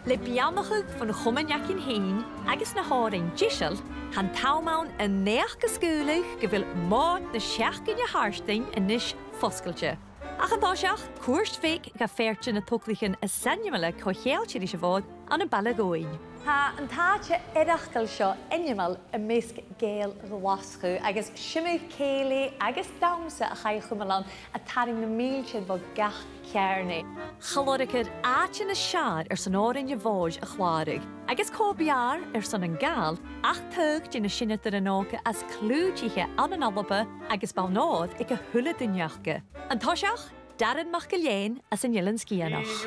Le Buannaichean van Buannaichean heen, agus na hárainn díseal, han taumaun yn neach gysgúlaigh go bhfuil Mhòd na Seachdain Thartain inis foscailte. Ach an dáiseach, cuairt féic go féirte na tuclaichin a ainmeil còichéalte is bhód an na bhaile góin. Tá an táte ireachcail seo ainmeil a misc géal ghwascú agus siimigh céalaí agus damsa a chaith chumalan a taring na míltead bhil gach cearna. Chaloricid áte na siad san árainn bhóid a chláirigh, agus cóbear san an gáil ach tuig de na sinnetar an ácha as clúdíthe an an Alba agus bánád ag a thula duneachcha. An táiseach, daran mach go léin as an Ilan Scianach.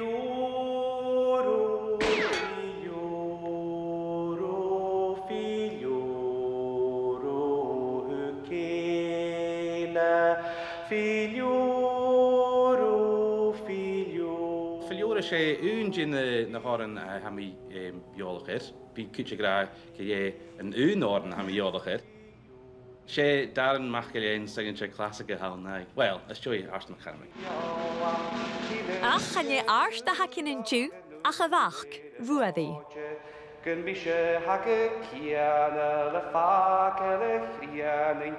sé úin na háran ha mi jólachair, bí cúte gra go dhé an úin áran ha mi jólachair. Sé daran mach go léin sagin sé clásica hálna. Well, is joy ars na charming. Ach channe ars da hacin in dú ach a bhach, ruadaí. Gyn bisio hag y ciana le ffac le chrianing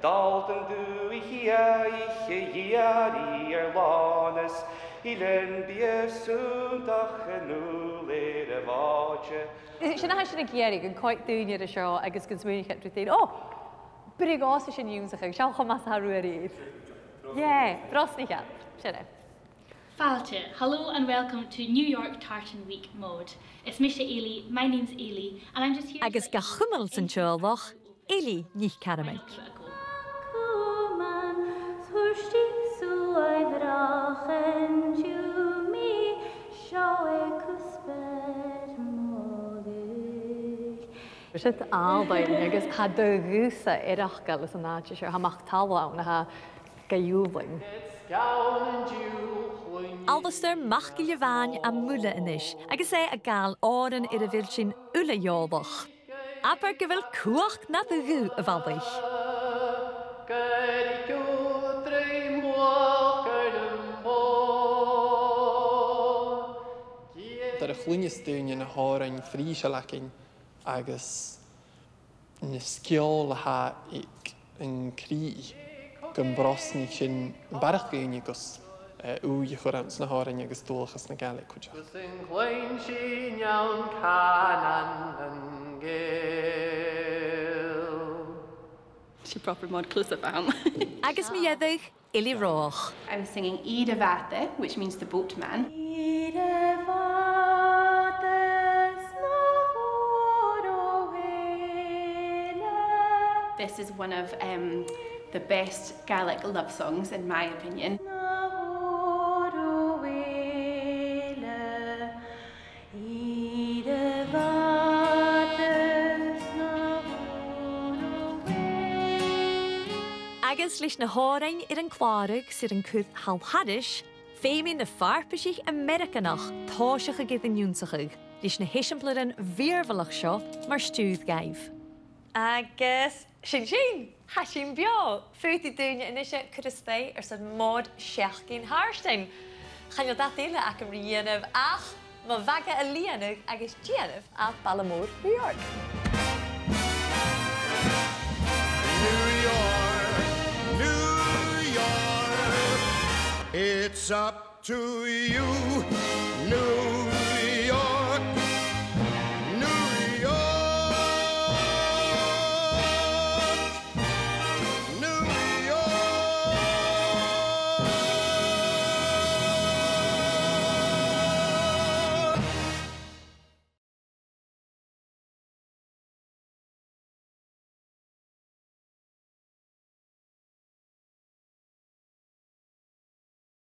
dalt yn dwy hia iar lones Ilen bier súntach yn núlir y fáte. Sinna haid sin na géirí an coit dúine a seo agus go smúniche trútaí. Ó, brig ása sin dúnsacha, seo chumas a ruaí. Yeah, brosnicha, sinna. Fáilte, hello and welcome to New York Tartan Week Mòd. It's Misha Ely, my name's Ely, and I'm just here agus ga chumal san teolach, Ely neach-aoigheachd. Sit h-Alba agus ha do rúsa ireachcail is an áte seo, ha mach talháin ha gaúbling. Alvastar mach go leháin a mula inis, agus é a gáil áran ar a bhfuil sin ula jóbach. Aber go bhfuil cuacht na bhú a bhabaich. Dar a chlúine dúine na hárainn fríse lecinn agus na sciol le ha ag an crí gon brosnig sin barach gúine gus úi chorams na hárainn agus dúlachas na gaelig chuide. Gus an chléin sin an canan an gil. She proper Mhòd close am. Agus mi edrych Ili Roch. I was singing bhith, which means the boatman. This is one of the best Gaelic love songs, in my opinion. Agus leis na hárainn ar an chláirigh sydd yn cwth halhadis, féimín na farpaisich Americanach táiseach a gyd yn iúnsachig, leis na héisimplar an bhíorbhalach seo mar stúd gaibh. Agus sin, ha sin beo, futi dúine inisio Trusadh sy'n Mhòd Seachdain Thartain. Chan yo dat eile ac yn rianamh ach, ma bhaga a líanamh agus díanamh a Ballamód, New York. It's up to you, New